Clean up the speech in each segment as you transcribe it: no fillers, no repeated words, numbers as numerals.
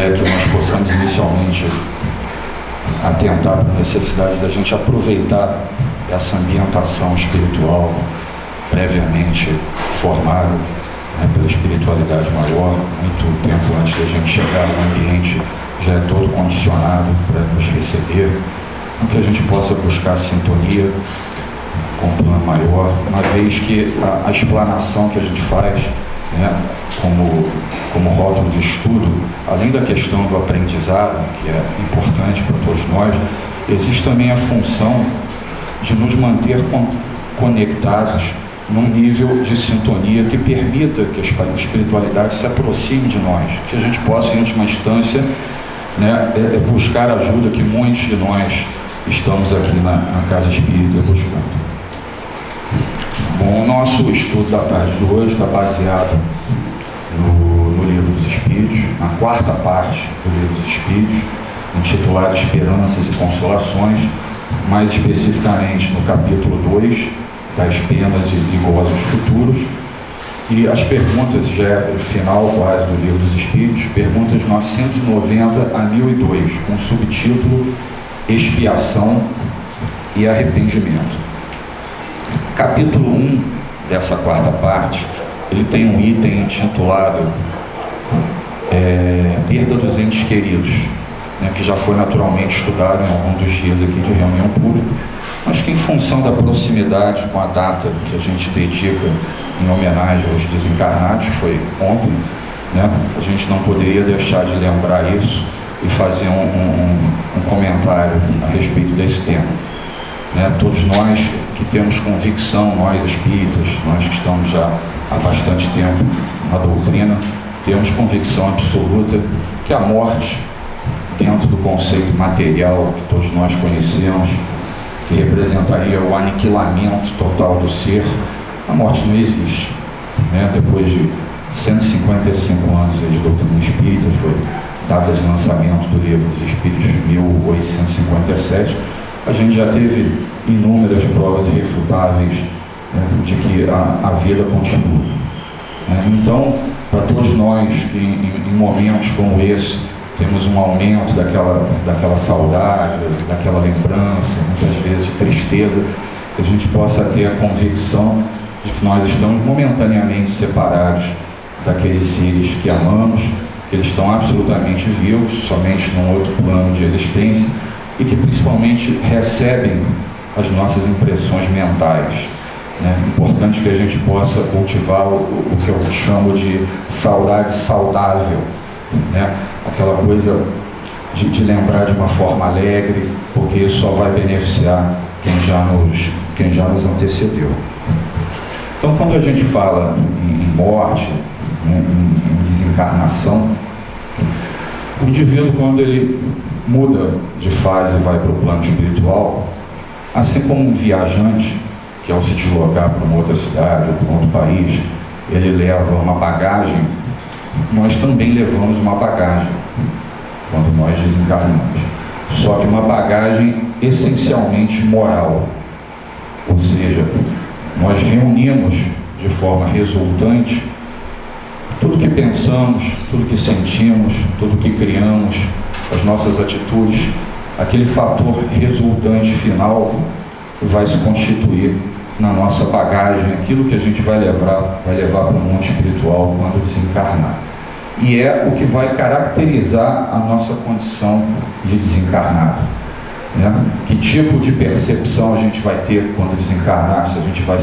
que nós possamos inicialmente atentar para a necessidade da gente aproveitar essa ambientação espiritual previamente formada, né, pela espiritualidade maior. Muito tempo antes da gente chegar no ambiente já é todo condicionado para nos receber, então que a gente possa buscar sintonia com o plano maior, uma vez que a explanação que a gente faz, né, como rótulo de estudo, além da questão do aprendizado, que é importante para todos nós, existe também a função de nos manter conectados num nível de sintonia que permita que a espiritualidade se aproxime de nós, que a gente possa, em última instância, né, buscar a ajuda que muitos de nós estamos aqui na Casa Espírita buscando. Bom, o nosso estudo da tarde de hoje está baseado no Livro dos Espíritos, na quarta parte do Livro dos Espíritos, intitulado Esperanças e Consolações, mais especificamente no capítulo 2, das penas e gozos futuros, e as perguntas, já é o final quase do Livro dos Espíritos, perguntas 990 a 1002, com o subtítulo Expiação e Arrependimento. Capítulo 1 dessa quarta parte, ele tem um item intitulado Perda dos Entes Queridos, né, que já foi naturalmente estudado em algum dos dias aqui de reunião pública, mas que, em função da proximidade com a data que a gente dedica em homenagem aos desencarnados, que foi ontem, né, a gente não poderia deixar de lembrar isso e fazer um comentário a respeito desse tema. Né, todos nós que temos convicção, nós espíritas, nós que estamos já há bastante tempo na doutrina, temos convicção absoluta que a morte, dentro do conceito material que todos nós conhecemos, que representaria o aniquilamento total do ser, a morte não existe. Né? Depois de 155 anos de doutrina espírita, foi data de lançamento do Livro dos Espíritos, 1857, a gente já teve inúmeras provas irrefutáveis, né, de que a vida continua. Então, para todos nós que em momentos como esse temos um aumento daquela saudade, daquela lembrança, muitas vezes de tristeza, que a gente possa ter a convicção de que nós estamos momentaneamente separados daqueles seres que amamos, que eles estão absolutamente vivos, somente num outro plano de existência, e que principalmente recebem as nossas impressões mentais. Importante que a gente possa cultivar o que eu chamo de saudade saudável, né? Aquela coisa de lembrar de uma forma alegre, porque isso só vai beneficiar quem já nos antecedeu. Então, quando a gente fala em morte, né, em desencarnação, o indivíduo, quando ele muda de fase e vai para o plano espiritual, assim como um viajante que, ao se deslocar para uma outra cidade ou para um outro país, ele leva uma bagagem, nós também levamos uma bagagem quando nós desencarnamos, só que uma bagagem essencialmente moral, ou seja, nós reunimos de forma resultante tudo que pensamos, tudo que sentimos, tudo que criamos, as nossas atitudes, aquele fator resultante final vai se constituir na nossa bagagem, aquilo que a gente vai levar para o mundo espiritual quando desencarnar. E é o que vai caracterizar a nossa condição de desencarnado. Né? Que tipo de percepção a gente vai ter quando desencarnar, se a gente vai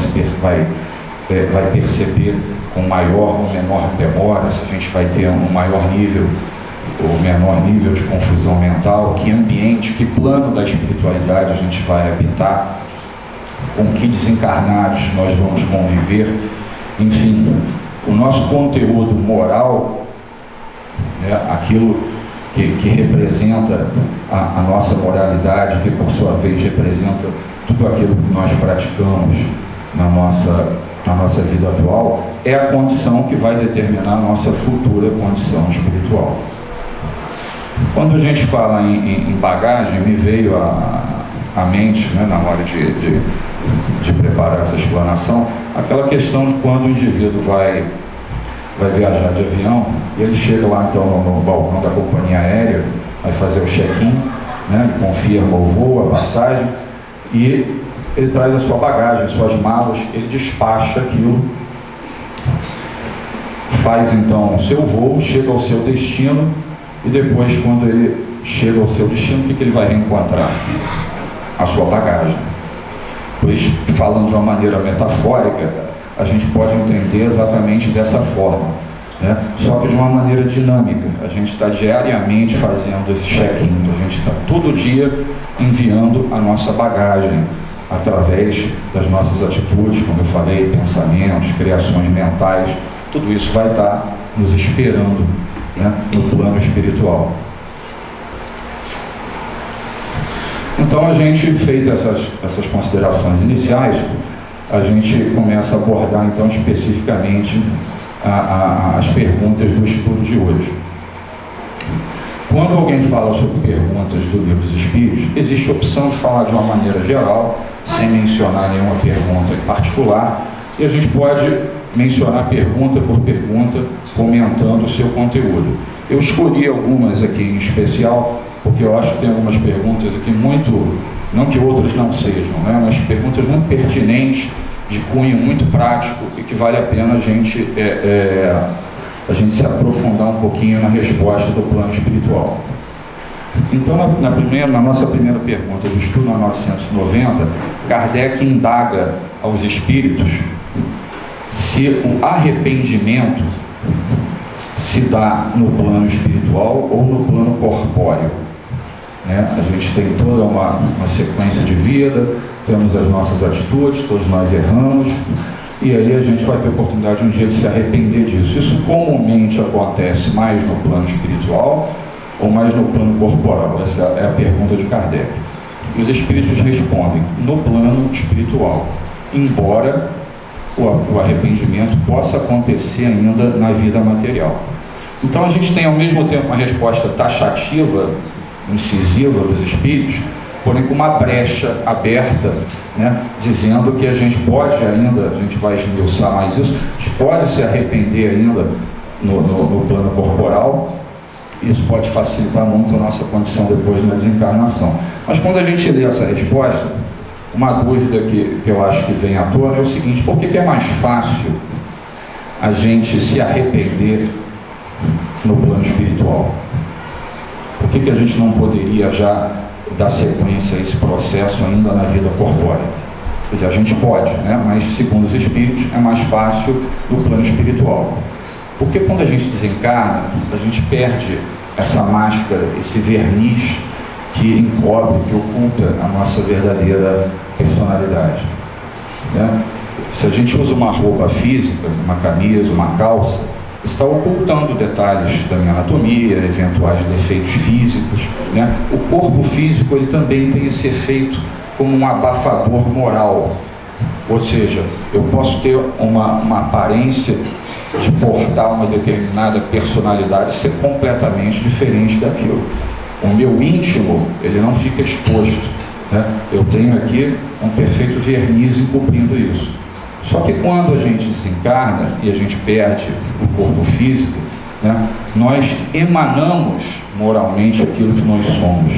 perceber com maior ou menor demora, se a gente vai ter um maior nível ou menor nível de confusão mental, que ambiente, que plano da espiritualidade a gente vai habitar, com que desencarnados nós vamos conviver, enfim, o nosso conteúdo moral, né, aquilo que representa a nossa moralidade, que por sua vez representa tudo aquilo que nós praticamos na nossa vida atual, é a condição que vai determinar a nossa futura condição espiritual. Quando a gente fala em bagagem, me veio à mente, né, na hora de preparar essa explanação, aquela questão de quando o indivíduo vai vai viajar de avião, e ele chega lá então no balcão da companhia aérea, vai fazer o check-in, né? Ele confirma o voo, a passagem, e ele traz a sua bagagem, suas malas, ele despacha aquilo, faz então o seu voo, chega ao seu destino, e depois, quando ele chega ao seu destino, o que ele vai reencontrar? A sua bagagem. Pois, falando de uma maneira metafórica, a gente pode entender exatamente dessa forma, né? Só que de uma maneira dinâmica. A gente está diariamente fazendo esse check-in, a gente está todo dia enviando a nossa bagagem através das nossas atitudes, como eu falei, pensamentos, criações mentais, tudo isso vai estar nos esperando, né, no plano espiritual. Então, a gente, feitas essas considerações iniciais, a gente começa a abordar então especificamente as perguntas do estudo de hoje. Quando alguém fala sobre perguntas do Livro dos Espíritos, existe a opção de falar de uma maneira geral, sem mencionar nenhuma pergunta em particular, e a gente pode mencionar pergunta por pergunta, comentando o seu conteúdo. Eu escolhi algumas aqui em especial, porque eu acho que tem algumas perguntas aqui muito, não que outras não sejam, né, mas perguntas muito pertinentes, de cunho muito prático, e que vale a pena a gente se aprofundar um pouquinho na resposta do plano espiritual. Então, na nossa primeira pergunta do estudo, na 990, Kardec indaga aos espíritos se o arrependimento se dá no plano espiritual ou no plano corpóreo, né? A gente tem toda uma sequência de vida, temos as nossas atitudes, todos nós erramos, e aí a gente vai ter a oportunidade um dia de se arrepender disso. Isso comumente acontece mais no plano espiritual ou mais no plano corporal? Essa é a pergunta de Kardec. E os espíritos respondem, no plano espiritual, embora o arrependimento possa acontecer ainda na vida material. Então a gente tem ao mesmo tempo uma resposta taxativa, incisiva dos espíritos, porém com uma brecha aberta, né, dizendo que a gente pode ainda, a gente vai esmiuçar mais isso, a gente pode se arrepender ainda no plano corporal. Isso pode facilitar muito a nossa condição depois da desencarnação. Mas quando a gente lê essa resposta, uma dúvida que eu acho que vem à tona é o seguinte: por que é mais fácil a gente se arrepender no plano espiritual? Por que a gente não poderia já dar sequência a esse processo ainda na vida corpórea? Quer dizer, a gente pode, né? Mas segundo os espíritos é mais fácil no plano espiritual. Porque quando a gente desencarna, a gente perde essa máscara, esse verniz que encobre, que oculta a nossa verdadeira personalidade, né? Se a gente usa uma roupa física, uma camisa, uma calça, está ocultando detalhes da minha anatomia, eventuais defeitos físicos, né? O corpo físico, ele também tem esse efeito como um abafador moral. Ou seja, eu posso ter uma aparência de portar uma determinada personalidade, ser completamente diferente daquilo. O meu íntimo, ele não fica exposto, né? Eu tenho aqui um perfeito verniz encobrindo isso. Só que quando a gente desencarna e a gente perde o corpo físico, né, nós emanamos moralmente aquilo que nós somos,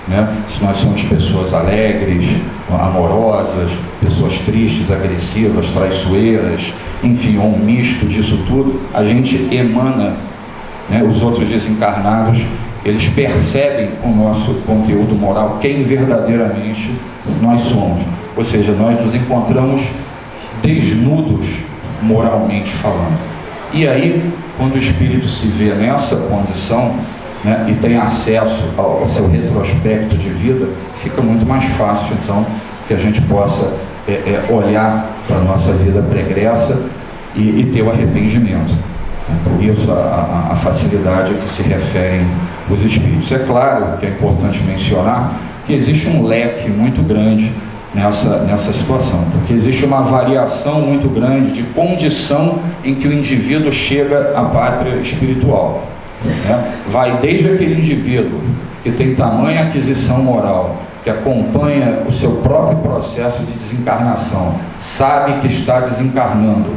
né? Se nós somos pessoas alegres, amorosas, pessoas tristes, agressivas, traiçoeiras, enfim, um misto disso tudo, a gente emana, né? Os outros desencarnados, eles percebem o nosso conteúdo moral, quem verdadeiramente nós somos. Ou seja, nós nos encontramos desnudos moralmente falando. E aí, quando o espírito se vê nessa condição, né, e tem acesso ao seu retrospecto de vida, fica muito mais fácil então que a gente possa olhar para a nossa vida pregressa e ter o arrependimento. Por isso a facilidade a que se referem os espíritos. É claro que é importante mencionar que existe um leque muito grande nessa situação, porque existe uma variação muito grande de condição em que o indivíduo chega à pátria espiritual, né? Vai desde aquele indivíduo que tem tamanha aquisição moral, que acompanha o seu próprio processo de desencarnação, sabe que está desencarnando,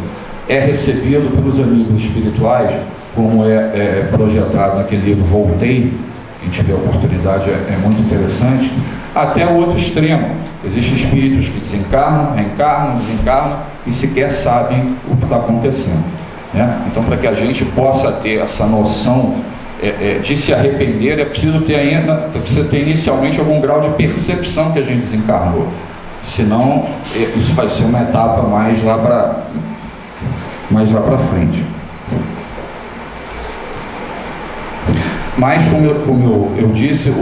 é recebido pelos amigos espirituais, como é projetado naquele livro Voltei. Quem tiver oportunidade é muito interessante, até o outro extremo. Existem espíritos que desencarnam, reencarnam, desencarnam e sequer sabem o que está acontecendo, né? Então, para que a gente possa ter essa noção de se arrepender, precisa ter inicialmente algum grau de percepção que a gente desencarnou. Senão, isso vai ser uma etapa mais lá para frente. Mas, como eu disse,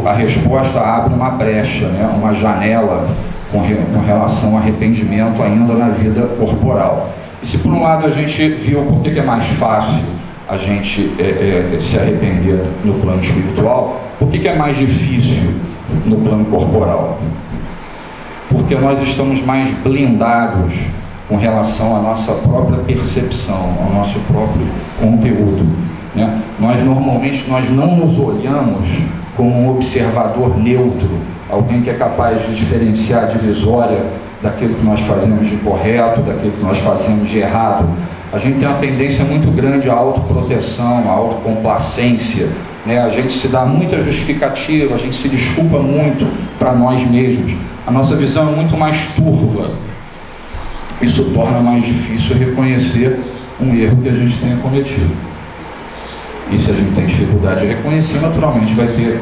a resposta abre uma brecha, né? Uma janela com relação ao arrependimento ainda na vida corporal. E se por um lado a gente viu por que é mais fácil a gente se arrepender no plano espiritual, por que é mais difícil no plano corporal? Porque nós estamos mais blindados com relação à nossa própria percepção, ao nosso próprio conteúdo, né? Normalmente nós não nos olhamos como um observador neutro, alguém que é capaz de diferenciar a divisória daquilo que nós fazemos de correto, daquilo que nós fazemos de errado. A gente tem uma tendência muito grande à autoproteção, à autocomplacência, né? A gente se dá muita justificativa, a gente se desculpa muito para nós mesmos. A nossa visão é muito mais turva. Isso torna mais difícil reconhecer um erro que a gente tenha cometido. E se a gente tem dificuldade de reconhecer, naturalmente vai ter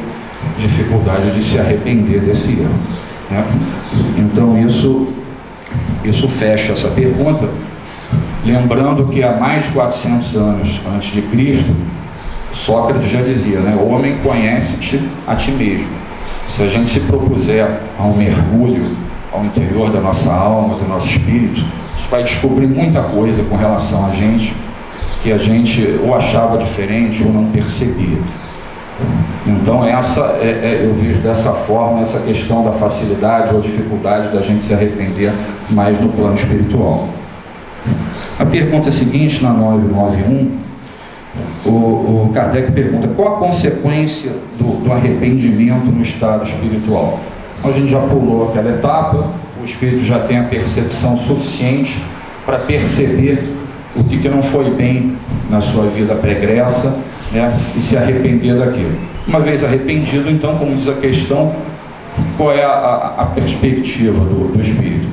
dificuldade de se arrepender desse erro, né? Então isso fecha essa pergunta, lembrando que há mais de 400 anos antes de Cristo, Sócrates já dizia, né? Homem, conhece-te a ti mesmo. Se a gente se propuser a um mergulho ao interior da nossa alma, do nosso espírito, a gente vai descobrir muita coisa com relação a gente, que a gente ou achava diferente ou não percebia. Então eu vejo dessa forma essa questão da facilidade ou dificuldade da gente se arrepender mais no plano espiritual. A pergunta seguinte, na 991, o Kardec pergunta: qual a consequência do arrependimento no estado espiritual? A gente já pulou aquela etapa, o espírito já tem a percepção suficiente para perceber o que não foi bem na sua vida pregressa, né? E se arrepender daquilo. Uma vez arrependido, então, como diz a questão, qual é a perspectiva do espírito?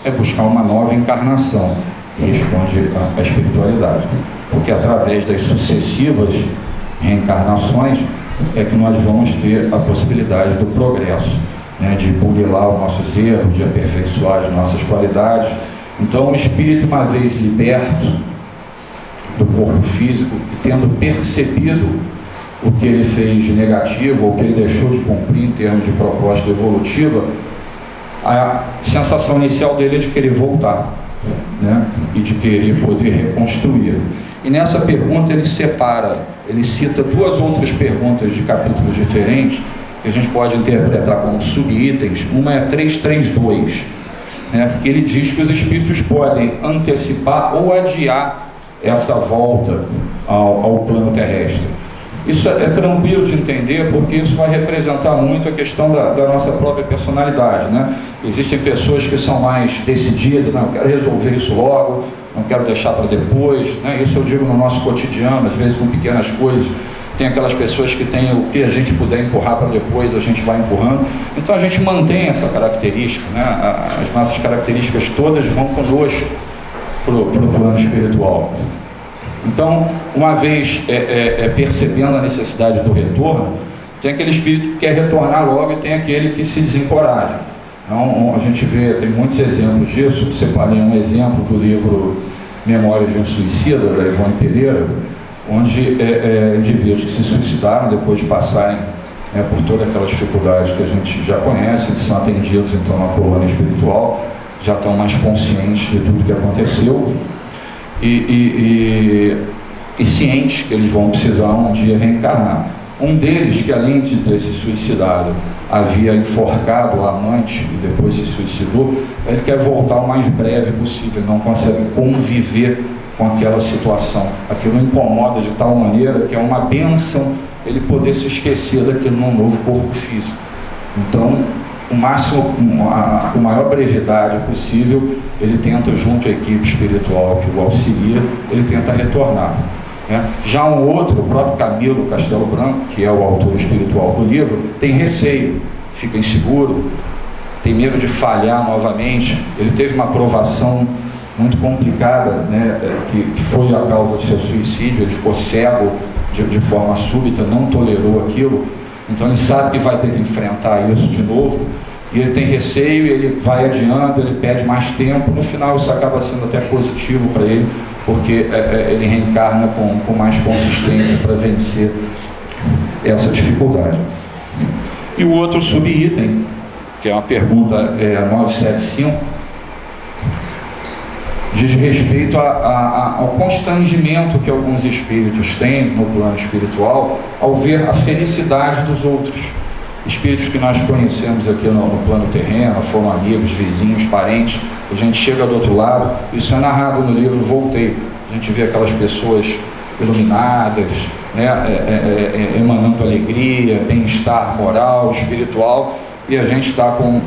É buscar uma nova encarnação, responde a espiritualidade, porque através das sucessivas reencarnações é que nós vamos ter a possibilidade do progresso, né? De burilar os nossos erros, de aperfeiçoar as nossas qualidades. Então, o espírito, uma vez liberto do corpo físico, tendo percebido o que ele fez de negativo, ou o que ele deixou de cumprir em termos de proposta evolutiva, a sensação inicial dele é de querer voltar, né? E de querer poder reconstruir. E nessa pergunta ele cita duas outras perguntas de capítulos diferentes, que a gente pode interpretar como subitens. Uma é 332, né? Que ele diz que os espíritos podem antecipar ou adiar essa volta ao plano terrestre. Isso é tranquilo de entender, porque isso vai representar muito a questão da nossa própria personalidade, né? Existem pessoas que são mais decididas, não, eu quero resolver isso logo, não quero deixar para depois, né? Isso eu digo no nosso cotidiano, às vezes com pequenas coisas. Tem aquelas pessoas que têm o que a gente puder empurrar para depois, a gente vai empurrando. Então a gente mantém essa característica, né? As nossas características todas vão conosco para o plano espiritual. Então, uma vez percebendo a necessidade do retorno, tem aquele espírito que quer retornar logo e tem aquele que se desencoraja. Então, a gente vê, tem muitos exemplos disso. Separei um exemplo do livro Memórias de um Suicida, da Ivone Pereira, onde indivíduos que se suicidaram depois de passarem por todas aquelas dificuldades que a gente já conhece, eles são atendidos então na colônia espiritual, já estão mais conscientes de tudo que aconteceu e cientes que eles vão precisar um dia reencarnar. Um deles, que além de ter se suicidado, havia enforcado a amante e depois se suicidou, ele quer voltar o mais breve possível, não consegue conviver com aquela situação. Aquilo incomoda de tal maneira que é uma bênção ele poder se esquecer daquilo num novo corpo físico. Então, com a maior brevidade possível, ele tenta, junto à equipe espiritual que o auxilia, ele tenta retornar. Já um outro, o próprio Camilo Castelo Branco, que é o autor espiritual do livro, tem receio, fica inseguro, tem medo de falhar novamente. Ele teve uma provação muito complicada, né, que foi a causa do seu suicídio. Ele ficou cego de forma súbita, não tolerou aquilo, então ele sabe que vai ter que enfrentar isso de novo, e ele tem receio, ele vai adiando, ele pede mais tempo. No final isso acaba sendo até positivo para ele, porque ele reencarna com mais consistência para vencer essa dificuldade. E o outro subitem, que é uma pergunta 975, diz respeito ao constrangimento que alguns espíritos têm no plano espiritual ao ver a felicidade dos outros. Espíritos que nós conhecemos aqui no plano terreno, foram amigos, vizinhos, parentes, a gente chega do outro lado, isso é narrado no livro Voltei. A gente vê aquelas pessoas iluminadas, né, emanando alegria, bem-estar moral, espiritual, e a gente está com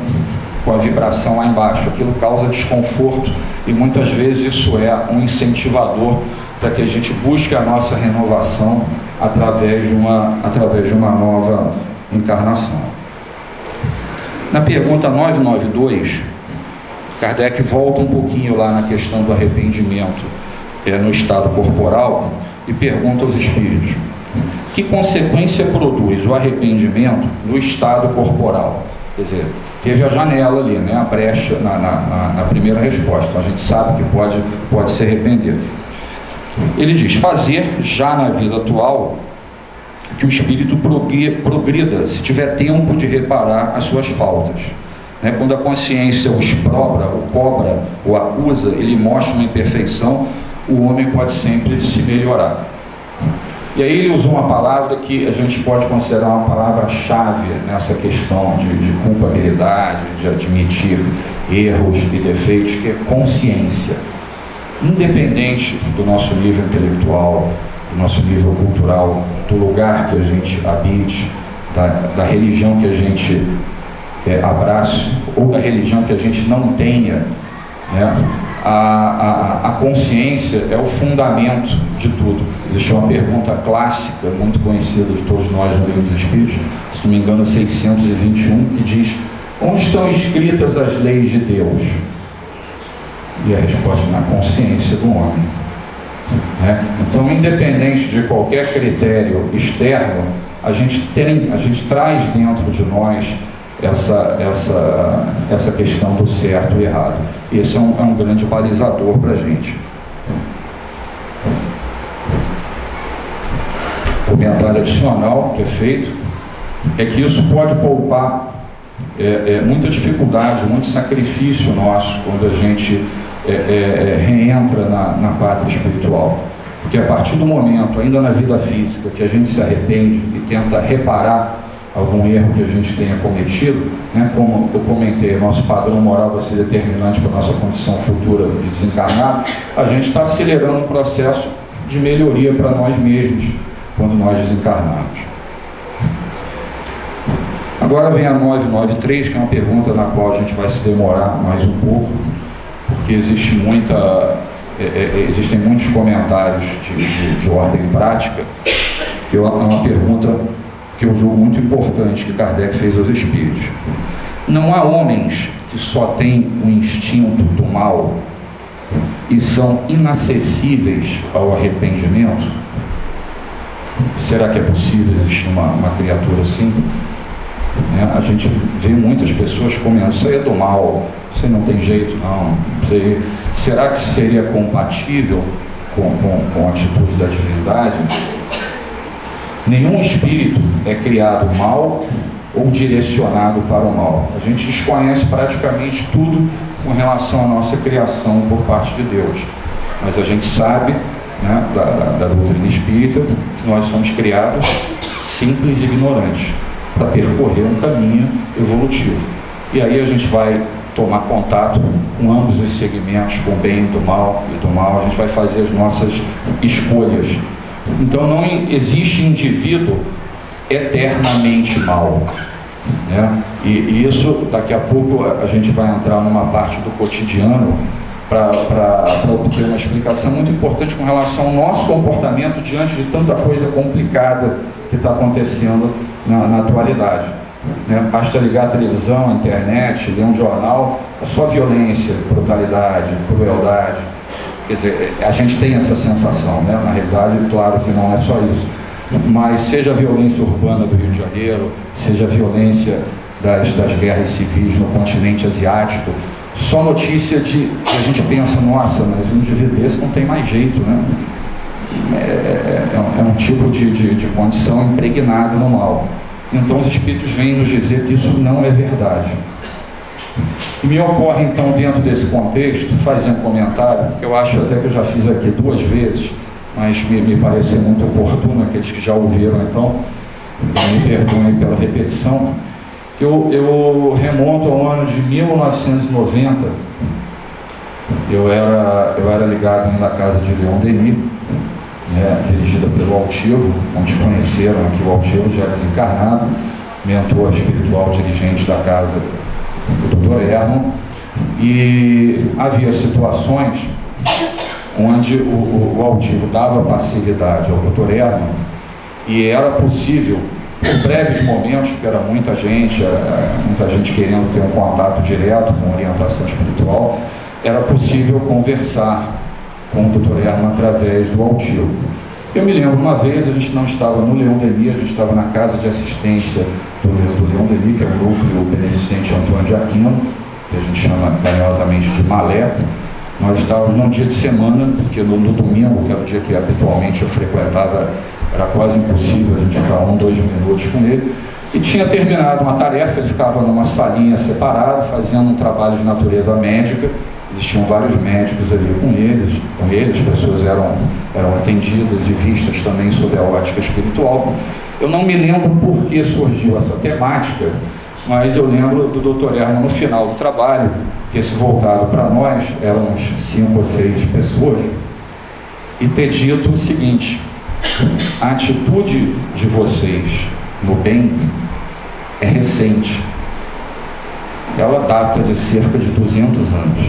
a vibração lá embaixo. Aquilo causa desconforto, e muitas vezes isso é um incentivador para que a gente busque a nossa renovação através de uma nova encarnação. Na pergunta 992, Kardec volta um pouquinho lá na questão do arrependimento no estado corporal e pergunta aos espíritos: que consequência produz o arrependimento no estado corporal? Quer dizer, teve a janela ali, né, a brecha na primeira resposta, então a gente sabe que pode se arrepender. Ele diz: fazer já na vida atual que o espírito progrida, se tiver tempo de reparar as suas faltas. Quando a consciência o exprobra, o cobra, o acusa, ele mostra uma imperfeição, o homem pode sempre se melhorar. E aí ele usou uma palavra que a gente pode considerar uma palavra-chave nessa questão de culpabilidade, de admitir erros e defeitos, que é consciência. Independente do nosso nível intelectual, do nosso nível cultural, do lugar que a gente habite, da religião que a gente abrace, ou da religião que a gente não tenha, né? A consciência é o fundamento de tudo. Existe uma pergunta clássica, muito conhecida de todos nós no Livro dos Espíritos, se não me engano 621, que diz: onde estão escritas as leis de Deus? E a resposta é: na consciência do homem. Então, independente de qualquer critério externo, a gente traz dentro de nós essa questão do certo e errado. E esse é um grande balizador para a gente. Comentário adicional que é feito é que isso pode poupar muita dificuldade, muito sacrifício nosso quando a gente reentra na pátria espiritual. Porque a partir do momento, ainda na vida física, que a gente se arrepende e tenta reparar algum erro que a gente tenha cometido, né, como eu comentei, nosso padrão moral vai ser determinante para a nossa condição futura de desencarnado, a gente está acelerando um processo de melhoria para nós mesmos quando nós desencarnarmos. Agora vem a 993, que é uma pergunta na qual a gente vai se demorar mais um pouco, porque existem muitos comentários de ordem prática. É uma pergunta que eu julgo muito importante, que Kardec fez aos espíritos. Não há homens que só têm um instinto do mal e são inacessíveis ao arrependimento? Será que é possível existir uma criatura assim? A gente vê muitas pessoas comentando: isso aí é do mal, isso aí não tem jeito não. Será que seria compatível com a atitude da divindade? Nenhum espírito é criado mal ou direcionado para o mal. A gente desconhece praticamente tudo com relação à nossa criação por parte de Deus. Mas a gente sabe, né, da doutrina espírita, que nós somos criados simples e ignorantes para percorrer um caminho evolutivo. E aí a gente vai tomar contato com ambos os segmentos, com o bem e do mal, a gente vai fazer as nossas escolhas. Então não existe indivíduo eternamente mal. né? E isso, daqui a pouco, a gente vai entrar numa parte do cotidiano para obter uma explicação muito importante com relação ao nosso comportamento diante de tanta coisa complicada que está acontecendo na atualidade, né? Basta ligar a televisão, a internet, ler um jornal, é só violência, brutalidade, crueldade. Quer dizer, a gente tem essa sensação, né? Na realidade, claro que não é só isso, mas seja a violência urbana do Rio de Janeiro, seja a violência das guerras civis no continente asiático, só notícia de que a gente pensa, nossa, mas um indivíduo desse não tem mais jeito, né? É um tipo de condição impregnada no mal. Então os espíritos vêm nos dizer que isso não é verdade. E me ocorre então, dentro desse contexto, fazer um comentário, que eu acho até que eu já fiz aqui 2 vezes, mas me pareceu muito oportuno, aqueles que já ouviram, então me perdoem pela repetição. Eu remonto ao ano de 1990. Eu era ligado na casa de Leon Denis, né, dirigida pelo Altivo, onde conheceram aqui o Altivo, já desencarnado, mentor espiritual dirigente da casa do Dr. Erno, e havia situações onde o Altivo dava passividade ao Dr. Erno, e era possível, por breves momentos, porque era muita gente querendo ter um contato direto com orientação espiritual, era possível conversar com o Dr. Erno através do Altivo. Eu me lembro, uma vez, a gente não estava no Leon Denis, a gente estava na casa de assistência do Leon Denis, que é o núcleo beneficente Antônio de Aquino, que a gente chama carinhosamente de Malé. Nós estávamos num dia de semana, porque no domingo, que era o dia que habitualmente eu frequentava, era quase impossível a gente ficar 1, 2 minutos com ele, e tinha terminado uma tarefa. Ele ficava numa salinha separada, fazendo um trabalho de natureza médica. Existiam vários médicos ali com ele, as pessoas eram atendidas e vistas também sob a ótica espiritual. Eu não me lembro por que surgiu essa temática, mas eu lembro do Dr. Erno, no final do trabalho, ter se voltado para nós, éramos 5 ou 6 pessoas, e ter dito o seguinte: a atitude de vocês no bem é recente, ela data de cerca de 200 anos.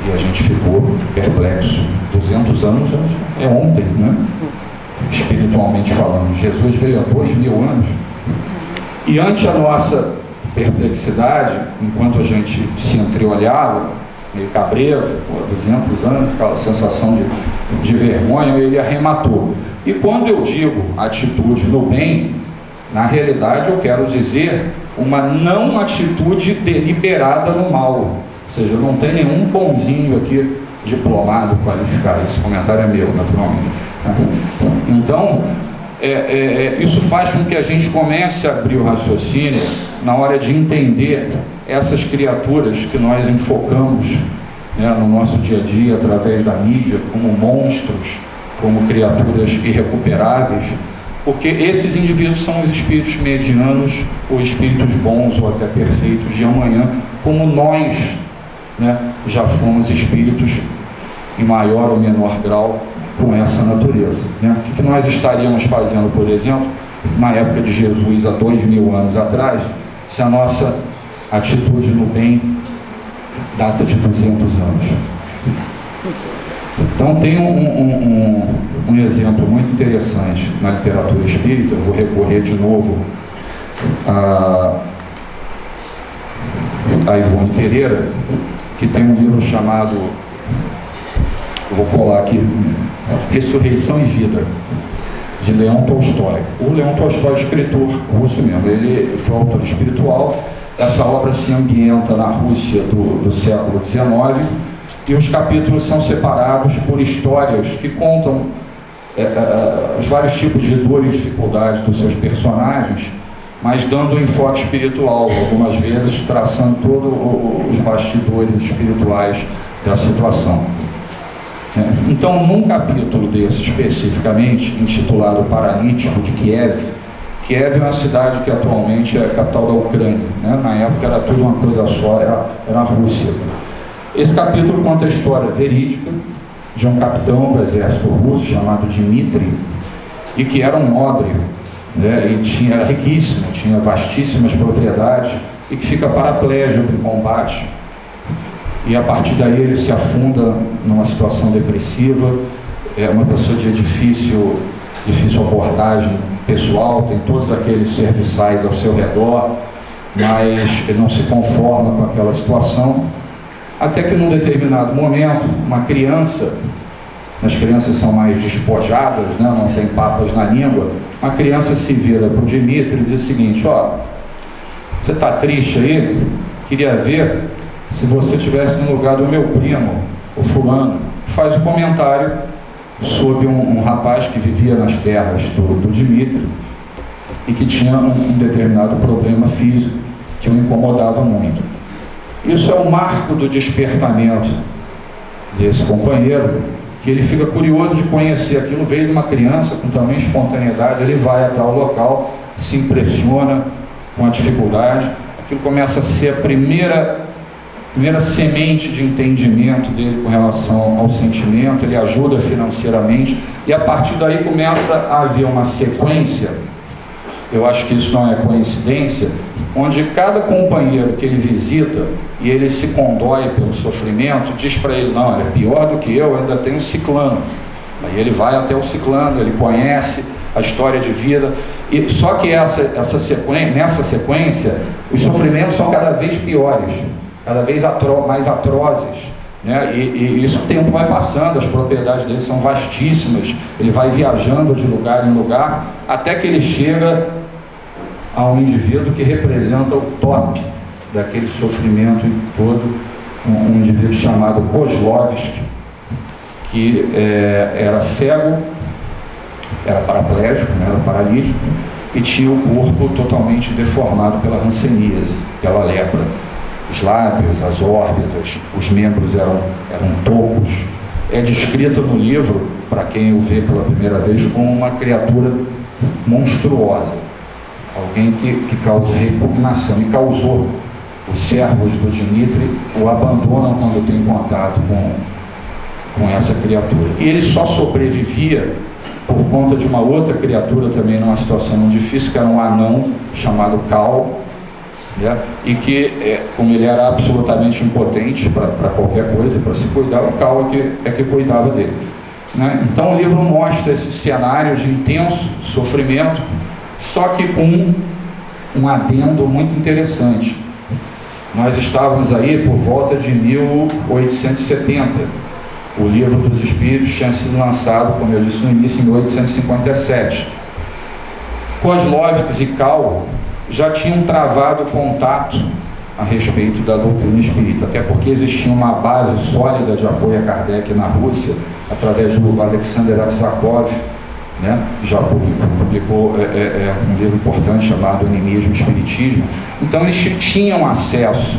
E a gente ficou perplexo. 200 anos é ontem, né? Espiritualmente falando. Jesus veio há 2000 anos. E ante a nossa perplexidade, enquanto a gente se entreolhava, meio cabreiro, 200 anos, aquela sensação de vergonha, ele arrematou. E quando eu digo atitude no bem, na realidade eu quero dizer uma não atitude deliberada no mal. Ou seja, não tem nenhum bonzinho aqui, diplomado, qualificado. Esse comentário é meu, naturalmente. Então, isso faz com que a gente comece a abrir o raciocínio na hora de entender essas criaturas que nós enfocamos, né, no nosso dia a dia, através da mídia, como monstros, como criaturas irrecuperáveis, porque esses indivíduos são os espíritos medianos, ou espíritos bons, ou até perfeitos de amanhã, como nós, né, já fomos espíritos em maior ou menor grau com essa natureza, né? O que nós estaríamos fazendo, por exemplo, na época de Jesus, há 2000 anos atrás, se a nossa atitude no bem data de 200 anos? Então tem um exemplo muito interessante na literatura espírita. Eu vou recorrer de novo a Ivone Pereira, que tem um livro chamado, eu vou colar aqui, Ressurreição e Vida, de Leon Tolstói. O Leon Tolstói é escritor russo mesmo, ele foi autor espiritual. Essa obra se ambienta na Rússia do século XIX, e os capítulos são separados por histórias que contam os vários tipos de dor e dificuldades dos seus personagens, mas dando um enfoque espiritual, algumas vezes traçando todos os bastidores espirituais da situação. Então, num capítulo desse especificamente, intitulado Paralítico de Kiev, Kiev é uma cidade que atualmente é a capital da Ucrânia, né? Na época era tudo uma coisa só, era a Rússia. Esse capítulo conta a história verídica de um capitão do exército russo chamado Dmitri, e que era um nobre né, e era riquíssimo, tinha vastíssimas propriedades, e que fica paraplégico em combate. E a partir daí ele se afunda numa situação depressiva, é uma pessoa de difícil abordagem pessoal, tem todos aqueles serviçais ao seu redor, mas ele não se conforma com aquela situação, até que num determinado momento, uma criança, as crianças são mais despojadas, né, não tem papas na língua, uma criança se vira para o Dmitri e diz o seguinte: ó, você está triste aí? Queria ver se você estivesse no lugar do meu primo, o fulano. Faz um comentário sobre um rapaz que vivia nas terras do Dmitri e que tinha um determinado problema físico que o incomodava muito. Isso é o marco do despertamento desse companheiro, que ele fica curioso de conhecer aquilo. Veio de uma criança com tamanha espontaneidade, ele vai até o local, se impressiona com a dificuldade, aquilo começa a ser a primeira semente de entendimento dele com relação ao sentimento, ele ajuda financeiramente, e a partir daí começa a haver uma sequência, eu acho que isso não é coincidência, onde cada companheiro que ele visita e ele se condói pelo sofrimento, diz para ele: não, ele é pior do que eu ainda tenho um ciclano. Aí ele vai até o ciclano, ele conhece a história de vida, e só que nessa sequência os sofrimentos são cada vez piores, cada vez mais atrozes, né? E isso, o tempo vai passando, as propriedades dele são vastíssimas, ele vai viajando de lugar em lugar, até que ele chega a um indivíduo que representa o top daquele sofrimento todo, um indivíduo chamado Kozlovsky, que era cego, era paraplégico, né, era paralítico, e tinha o corpo totalmente deformado pela hanseníase, pela lepra. Os lábios, as órbitas, os membros eram tocos. É descrita no livro, para quem o vê pela primeira vez, como uma criatura monstruosa, alguém que causa repugnação, e causou. Os servos do Dmitri o abandonam quando tem contato com essa criatura. E ele só sobrevivia por conta de uma outra criatura também numa situação muito difícil, que era um anão chamado Cal, né? E que, como ele era absolutamente impotente para qualquer coisa, para se cuidar, o Cal é que cuidava dele, né? Então o livro mostra esse cenário de intenso sofrimento, só que com um adendo muito interessante. Nós estávamos aí por volta de 1870. O Livro dos Espíritos tinha sido lançado, como eu disse no início, em 1857. Kozlovsky e Cal já tinham travado contato a respeito da doutrina espírita, até porque existia uma base sólida de apoio a Kardec na Rússia, através do Alexander Aksakov, né? Já publicou um livro importante chamado Animismo e Espiritismo. Então eles tinham acesso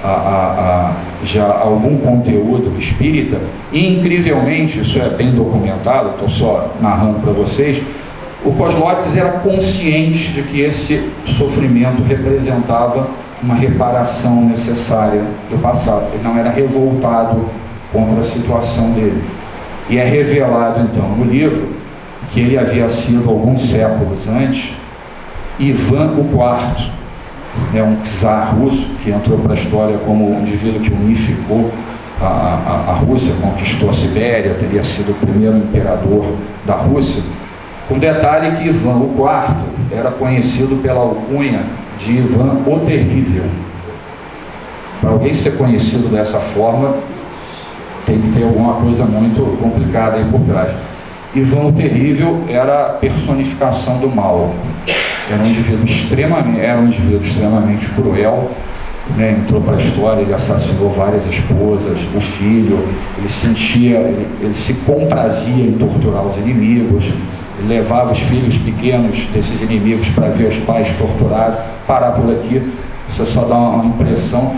a já algum conteúdo espírita, e incrivelmente, isso é bem documentado, estou só narrando para vocês, o Kozlovsky era consciente de que esse sofrimento representava uma reparação necessária do passado. Ele não era revoltado contra a situação dele. E é revelado então no livro que ele havia sido, alguns séculos antes, Ivan IV, um czar russo que entrou para a história como um indivíduo que unificou a Rússia, conquistou a Sibéria, teria sido o primeiro imperador da Rússia. Com detalhe que Ivan IV era conhecido pela alcunha de Ivan o Terrível. Para alguém ser conhecido dessa forma, tem que ter alguma coisa muito complicada aí por trás. Ivan o Terrível era a personificação do mal. Era um indivíduo extremamente cruel, né? Entrou para a história, ele assassinou várias esposas, o filho, ele se comprazia em torturar os inimigos, ele levava os filhos pequenos desses inimigos para ver os pais torturados. Parar por aqui, você só dá uma impressão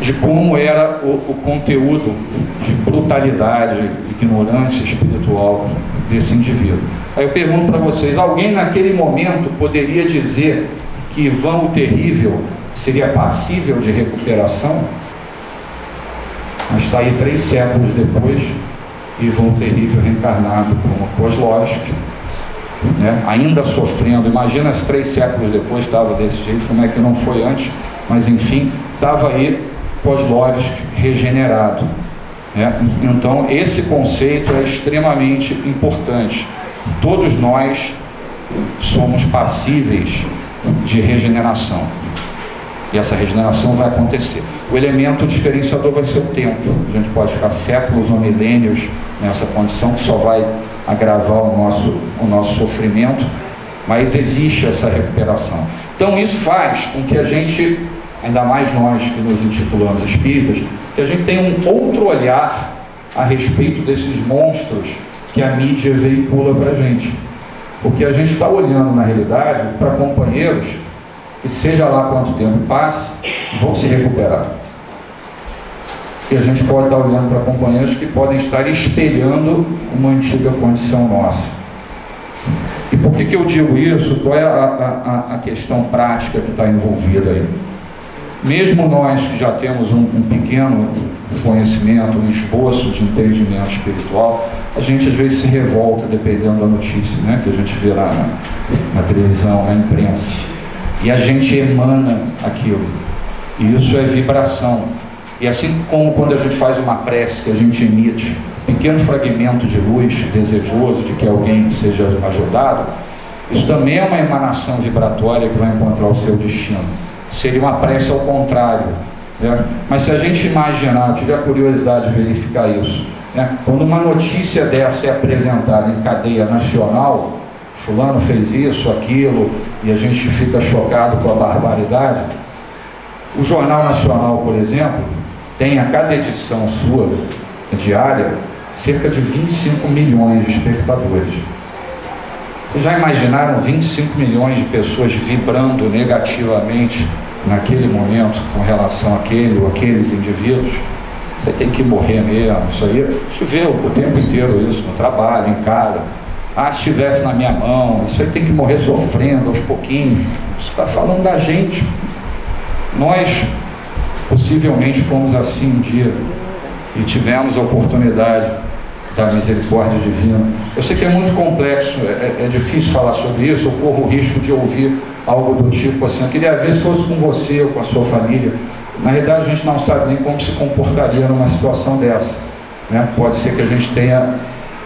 de como era o conteúdo de brutalidade, ignorância espiritual desse indivíduo. Aí eu pergunto para vocês, alguém naquele momento poderia dizer que Ivan o Terrível seria passível de recuperação? Mas está aí 3 séculos depois, Ivan o Terrível reencarnado como Kozlovsky, né? Ainda sofrendo. Imagina se 3 séculos depois estava desse jeito, como é que não foi antes, mas enfim, estava aí Kozlovsky regenerado, né? Então esse conceito é extremamente importante. Todos nós somos passíveis de regeneração, e essa regeneração vai acontecer. O elemento diferenciador vai ser o tempo. A gente pode ficar séculos ou milênios nessa condição, que só vai agravar o nosso sofrimento, mas existe essa recuperação. Então isso faz com que a gente, ainda mais nós que nos intitulamos espíritas, que a gente tenha um outro olhar a respeito desses monstros que a mídia veicula para a gente. Porque a gente está olhando, na realidade, para companheiros que, seja lá quanto tempo passe, vão se recuperar. E a gente pode estar olhando para companheiros que podem estar espelhando uma antiga condição nossa. E por que eu digo isso? Qual é a questão prática que está envolvida aí? Mesmo nós que já temos um pequeno conhecimento, um esboço de entendimento espiritual, a gente às vezes se revolta dependendo da notícia, né, que a gente vê lá na televisão, na imprensa, e a gente emana aquilo, e isso é vibração. E assim como quando a gente faz uma prece, que a gente emite um pequeno fragmento de luz desejoso de que alguém seja ajudado, isso também é uma emanação vibratória que vai encontrar o seu destino. Seria uma prece ao contrário, né? Mas se a gente imaginar, eu tive a curiosidade de verificar isso, né? Quando uma notícia dessa é apresentada em cadeia nacional, fulano fez isso, aquilo, e a gente fica chocado com a barbaridade. O Jornal Nacional, por exemplo, tem a cada edição sua, diária, cerca de 25 milhões de espectadores. Vocês já imaginaram 25 milhões de pessoas vibrando negativamente naquele momento com relação àquele ou aqueles indivíduos? Você tem que morrer mesmo. Isso aí, a gente vê o tempo inteiro isso no trabalho, em casa. Ah, se estivesse na minha mão, isso aí tem que morrer sofrendo aos pouquinhos. Isso está falando da gente. Nós possivelmente fomos assim um dia e tivemos a oportunidade da misericórdia divina. Eu sei que é muito complexo, é difícil falar sobre isso, eu corro o risco de ouvir algo do tipo assim, eu queria ver se fosse com você ou com a sua família. Na realidade a gente não sabe nem como se comportaria numa situação dessa, né? Pode ser que a gente tenha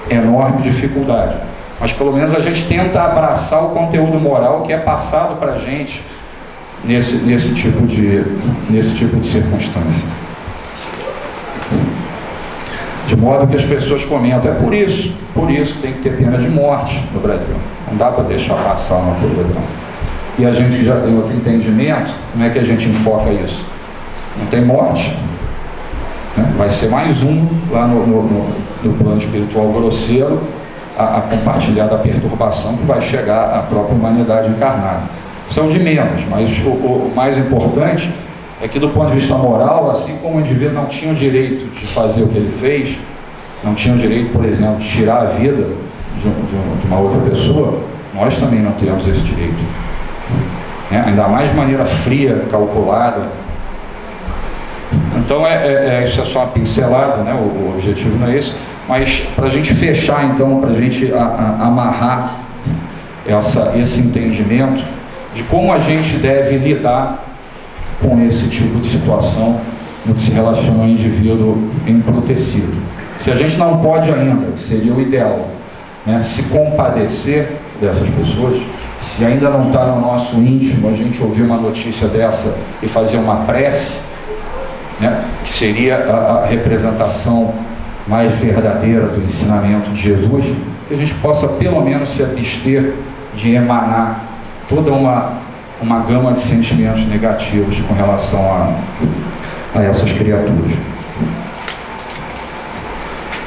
enorme dificuldade, mas pelo menos a gente tenta abraçar o conteúdo moral que é passado para a gente nesse tipo de circunstância. De modo que as pessoas comentam, é por isso que tem que ter pena de morte no Brasil. Não dá para deixar passar uma coisa não. E a gente que já tem outro entendimento, como é que a gente enfoca isso? Não tem morte, né? Vai ser mais um lá no plano espiritual grosseiro a compartilhar da perturbação que vai chegar à própria humanidade encarnada. São de menos, mas o mais importante é que, do ponto de vista moral, assim como o indivíduo não tinha o direito de fazer o que ele fez, não tinha o direito, por exemplo, de tirar a vida de uma outra pessoa, nós também não temos esse direito, né? Ainda mais de maneira fria, calculada. Então isso é só uma pincelada, né? O objetivo não é esse, mas para a gente fechar, então, para a gente amarrar esse entendimento de como a gente deve lidar com esse tipo de situação no que se relaciona ao indivíduo embrutecido. Se a gente não pode ainda, que seria o ideal, né, se compadecer dessas pessoas, se ainda não está no nosso íntimo a gente ouvir uma notícia dessa e fazer uma prece, né, que seria a representação mais verdadeira do ensinamento de Jesus, que a gente possa pelo menos se abster de emanar toda uma gama de sentimentos negativos com relação a essas criaturas.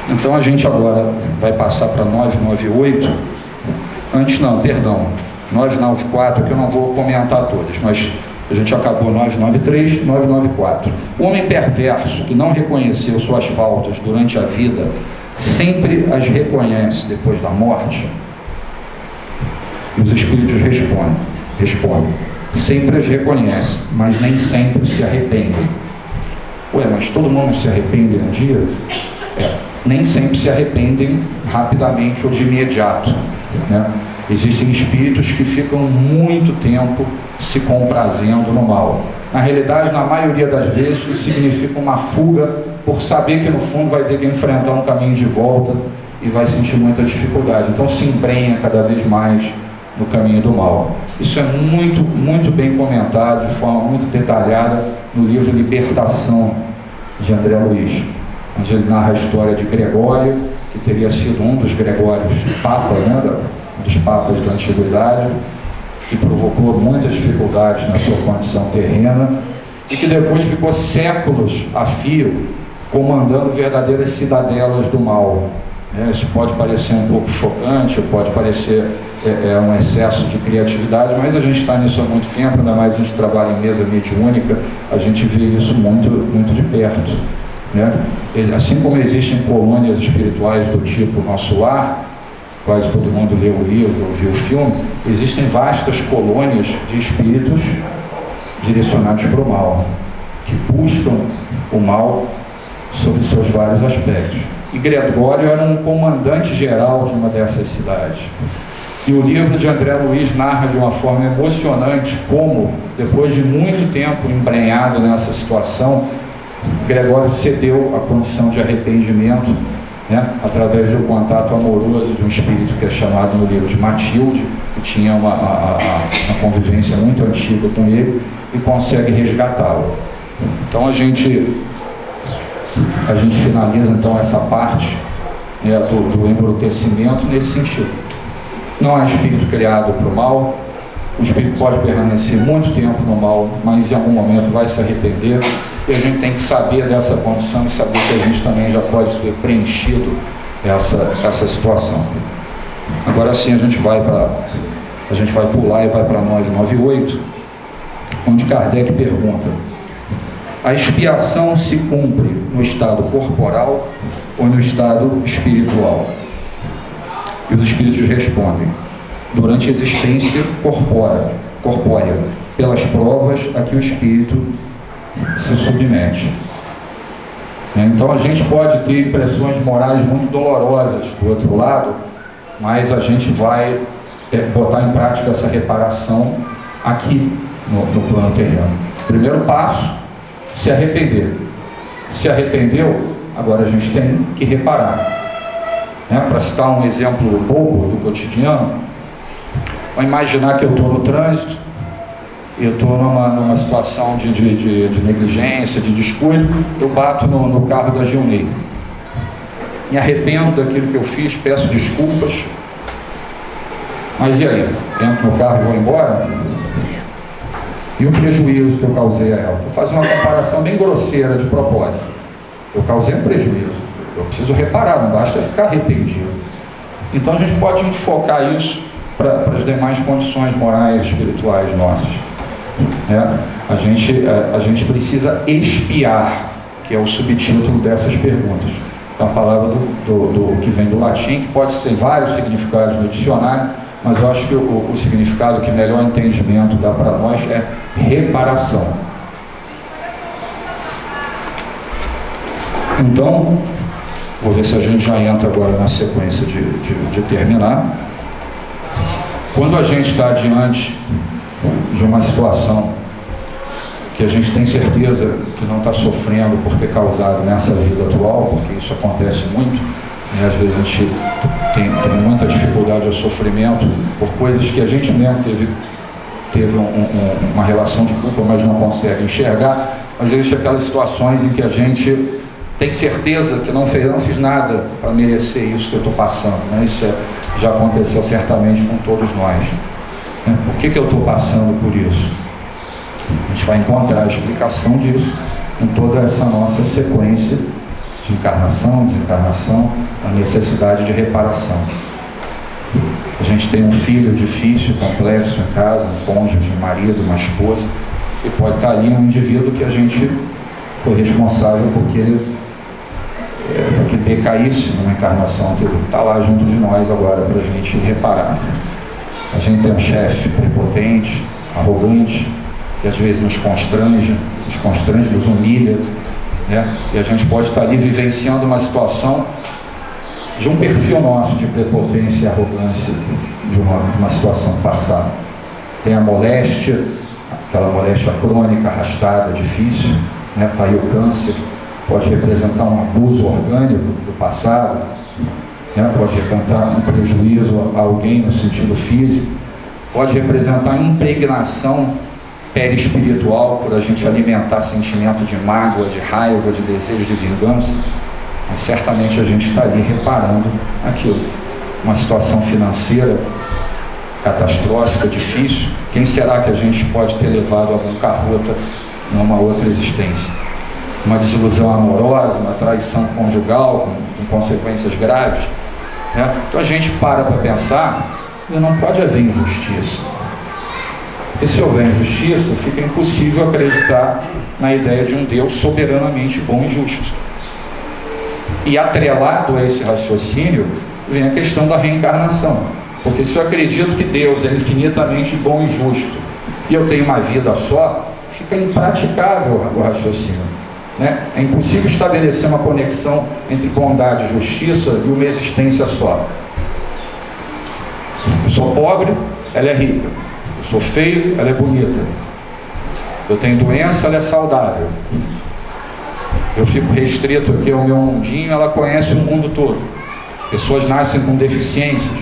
Então a gente agora vai passar para 998, antes não, perdão, 994, que eu não vou comentar todas, mas a gente acabou 993, 994. O homem perverso que não reconheceu suas faltas durante a vida, sempre as reconhece depois da morte. E os espíritos respondem. Sempre as reconhece, mas nem sempre se arrependem. Ué, mas todo mundo se arrepende um dia? Nem sempre se arrependem rapidamente ou de imediato, né? Existem espíritos que ficam muito tempo se comprazendo no mal. Na realidade, na maioria das vezes, isso significa uma fuga por saber que no fundo vai ter que enfrentar um caminho de volta e vai sentir muita dificuldade. Então se embrenha cada vez mais no caminho do mal. Isso é muito bem comentado, de forma muito detalhada, no livro Libertação, de André Luiz, onde ele narra a história de Gregório, que teria sido um dos Gregórios Papa, né, um dos papas da Antiguidade, que provocou muitas dificuldades na sua condição terrena e que depois ficou séculos a fio comandando verdadeiras cidadelas do mal. Isso pode parecer um pouco chocante, pode parecer um excesso de criatividade, mas a gente está nisso há muito tempo, ainda mais a gente trabalha em mesa mediúnica, a gente vê isso muito de perto, né? Assim como existem colônias espirituais do tipo Nosso Lar, quase todo mundo leu o livro, viu o filme, existem vastas colônias de espíritos direcionados para o mal, que buscam o mal sob seus vários aspectos. E Gregório era um comandante geral de uma dessas cidades. E o livro de André Luiz narra de uma forma emocionante como, depois de muito tempo embrenhado nessa situação, Gregório cedeu à condição de arrependimento, né, através do contato amoroso de um espírito que é chamado no livro de Matilde, que tinha uma convivência muito antiga com ele, e consegue resgatá-lo. Então a gente finaliza então essa parte, né, do embrutecimento nesse sentido. Não há espírito criado para o mal, o espírito pode permanecer muito tempo no mal, mas em algum momento vai se arrepender, e a gente tem que saber dessa condição e saber que a gente também já pode ter preenchido essa situação. Agora sim a gente vai pular e vai para 998, onde Kardec pergunta: a expiação se cumpre no estado corporal ou no estado espiritual? E os espíritos respondem: durante a existência corpórea, pelas provas a que o espírito se submete. Então a gente pode ter impressões morais muito dolorosas do outro lado, mas a gente vai botar em prática essa reparação aqui no plano terreno. Primeiro passo: se arrepender. Se arrependeu, agora a gente tem que reparar. Para citar um exemplo bobo do cotidiano, vamos imaginar que eu estou no trânsito, eu estou numa situação de negligência, de descuido, eu bato no carro da Gilney, me arrependo daquilo que eu fiz, peço desculpas, mas e aí? Entro no carro e vou embora? E o prejuízo que eu causei a ela? Vou fazer uma comparação bem grosseira de propósito. Eu causei um prejuízo, eu preciso reparar, não basta ficar arrependido. Então a gente pode enfocar isso para as demais condições morais e espirituais nossas. A gente precisa expiar, que é o subtítulo dessas perguntas. É uma palavra que vem do latim, que pode ter vários significados no dicionário, mas eu acho que o significado que melhor entendimento dá para nós é reparação. Então, vou ver se a gente já entra agora na sequência de terminar. Quando a gente está diante de uma situação que a gente tem certeza que não está sofrendo por ter causado nessa vida atual, porque isso acontece muito, né? Às vezes a gente tem muita dificuldade ao sofrimento por coisas que a gente mesmo teve uma relação de culpa, mas não consegue enxergar. Mas existem aquelas situações em que a gente tem certeza que não fiz nada para merecer isso que eu estou passando, né? Isso já aconteceu certamente com todos nós. Por que eu estou passando por isso? A gente vai encontrar a explicação disso em toda essa nossa sequência de encarnação, desencarnação, a necessidade de reparação. A gente tem um filho difícil, complexo em casa, um cônjuge, um marido, uma esposa, e pode estar ali um indivíduo que a gente foi responsável porque ele decaísse numa encarnação anterior, está lá junto de nós agora para a gente reparar. A gente tem um chefe prepotente, arrogante, que às vezes nos constrange, nos humilha, né? E a gente pode estar ali vivenciando uma situação de um perfil nosso de prepotência e arrogância de uma situação passada. Tem a moléstia, aquela moléstia crônica, arrastada, difícil, né? Tá aí o câncer, pode representar um abuso orgânico do passado, né? Pode representar um prejuízo a alguém no sentido físico, pode representar impregnação perispiritual, por a gente alimentar sentimento de mágoa, de raiva, de desejo de vingança, mas certamente a gente está ali reparando aquilo. Uma situação financeira catastrófica, difícil, quem será que a gente pode ter levado à bancarrota numa outra existência? Uma desilusão amorosa, uma traição conjugal com consequências graves, né? Então a gente para pensar e não pode haver injustiça. Porque se houver injustiça, fica impossível acreditar na ideia de um Deus soberanamente bom e justo. E atrelado a esse raciocínio, vem a questão da reencarnação. Porque se eu acredito que Deus é infinitamente bom e justo, e eu tenho uma vida só, fica impraticável o raciocínio, né? É impossível estabelecer uma conexão entre bondade e justiça e uma existência só. Eu sou pobre, ela é rica. Eu sou feio, ela é bonita. Eu tenho doença, ela é saudável. Eu fico restrito aqui ao meu mundinho, ela conhece o mundo todo. Pessoas nascem com deficiências,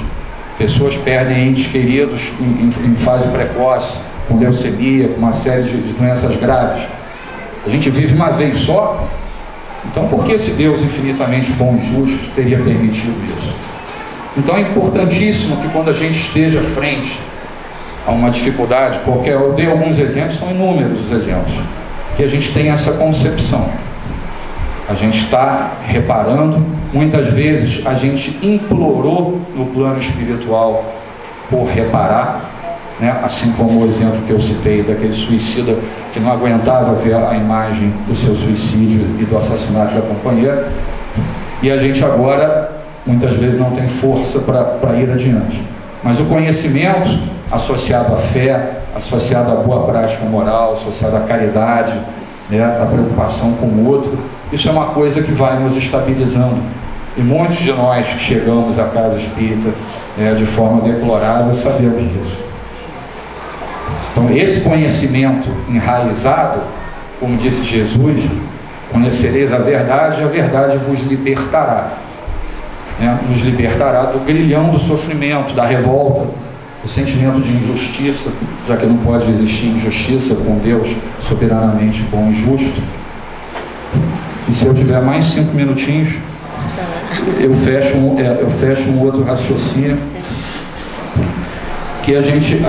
pessoas perdem entes queridos em fase precoce, com leucemia, com uma série de doenças graves. A gente vive uma vez só, então por que esse Deus infinitamente bom e justo teria permitido isso? Então é importantíssimo que quando a gente esteja frente a uma dificuldade qualquer, eu dei alguns exemplos, são inúmeros os exemplos, que a gente tem essa concepção. A gente está reparando, muitas vezes a gente implorou no plano espiritual por reparar, né? Assim como o exemplo que eu citei daquele suicida que não aguentava ver a imagem do seu suicídio e do assassinato da companheira, e a gente agora muitas vezes não tem força para ir adiante. Mas o conhecimento associado à fé, associado à boa prática moral, associado à caridade, né, a preocupação com o outro, isso é uma coisa que vai nos estabilizando. E muitos de nós que chegamos à casa espírita, né, de forma deplorável, sabemos disso. Então esse conhecimento enraizado, como disse Jesus, conhecereis a verdade vos libertará, né, nos libertará do grilhão do sofrimento, da revolta, o sentimento de injustiça, já que não pode existir injustiça com Deus soberanamente bom e justo. E se eu tiver mais 5 minutinhos, eu fecho um outro raciocínio, que a gente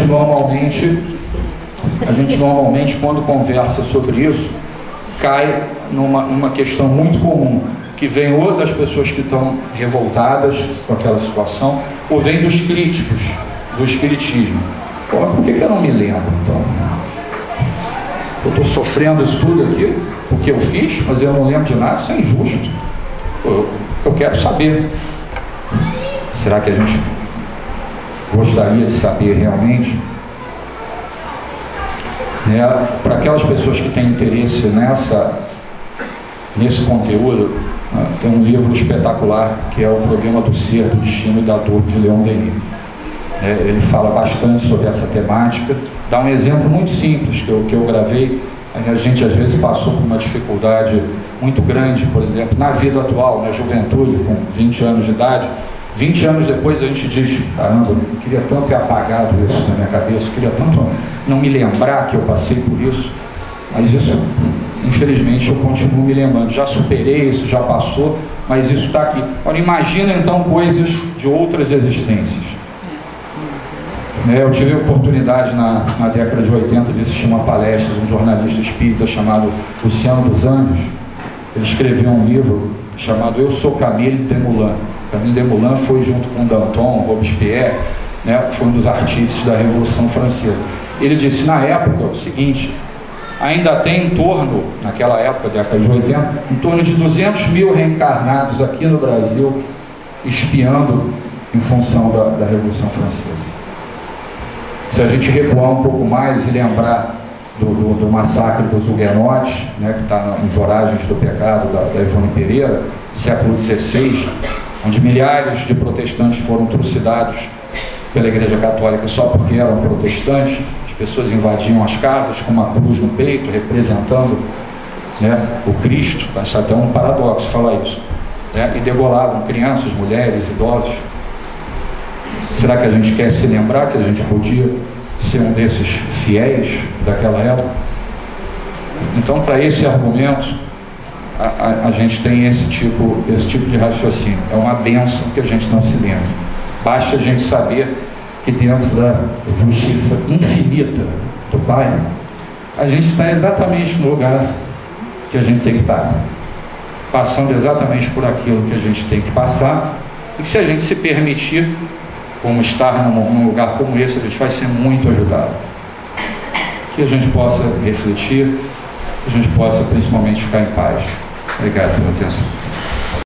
normalmente quando conversa sobre isso, cai numa questão muito comum, que vem ou das pessoas que estão revoltadas com aquela situação, ou vem dos críticos do espiritismo. Pô, por que eu não me lembro, então? Eu estou sofrendo isso tudo aqui, porque eu fiz, mas eu não lembro de nada, isso é injusto. Pô, eu quero saber. Será que a gente gostaria de saber realmente? Para aquelas pessoas que têm interesse nesse conteúdo, tem um livro espetacular que é O Problema do Ser, do Destino e da Dor, de Leon Denis. Ele fala bastante sobre essa temática. Dá um exemplo muito simples que eu gravei. A gente às vezes passou por uma dificuldade muito grande, por exemplo, na vida atual, na juventude, com 20 anos de idade. 20 anos depois a gente diz: caramba, eu queria tanto ter apagado isso na minha cabeça, eu queria tanto não me lembrar que eu passei por isso, mas isso, infelizmente, eu continuo me lembrando. Já superei isso, já passou, mas isso está aqui. Agora imagina então coisas de outras existências. Eu tive a oportunidade na década de 80 de assistir uma palestra de um jornalista espírita chamado Luciano dos Anjos. Ele escreveu um livro chamado Eu Sou Camille Desmoulins. Camille Desmoulins foi, junto com Danton, Robespierre, né, foi um dos artífices da Revolução Francesa. Ele disse na época o seguinte: ainda tem em torno, naquela época, década de 80, em torno de 200 mil reencarnados aqui no Brasil espiando em função da Revolução Francesa. Se a gente recuar um pouco mais e lembrar do massacre dos huguenotes, né, que está em Voragens do Pecado, da Ivone Pereira, século XVI, onde milhares de protestantes foram trucidados pela Igreja Católica só porque eram protestantes. As pessoas invadiam as casas com uma cruz no peito, representando, né, o Cristo. Isso é até um paradoxo falar isso, né? E degolavam crianças, mulheres, idosos. Será que a gente quer se lembrar que a gente podia ser um desses fiéis daquela época? Então, para esse argumento, a gente tem esse tipo de raciocínio. É uma bênção que a gente não se lembra. Basta a gente saber que dentro da justiça infinita do Pai, a gente está exatamente no lugar que a gente tem que estar, passando exatamente por aquilo que a gente tem que passar, e que, se a gente se permitir, como estar num lugar como esse, a gente vai ser muito ajudado. Que a gente possa refletir, que a gente possa principalmente ficar em paz. Obrigado pela atenção.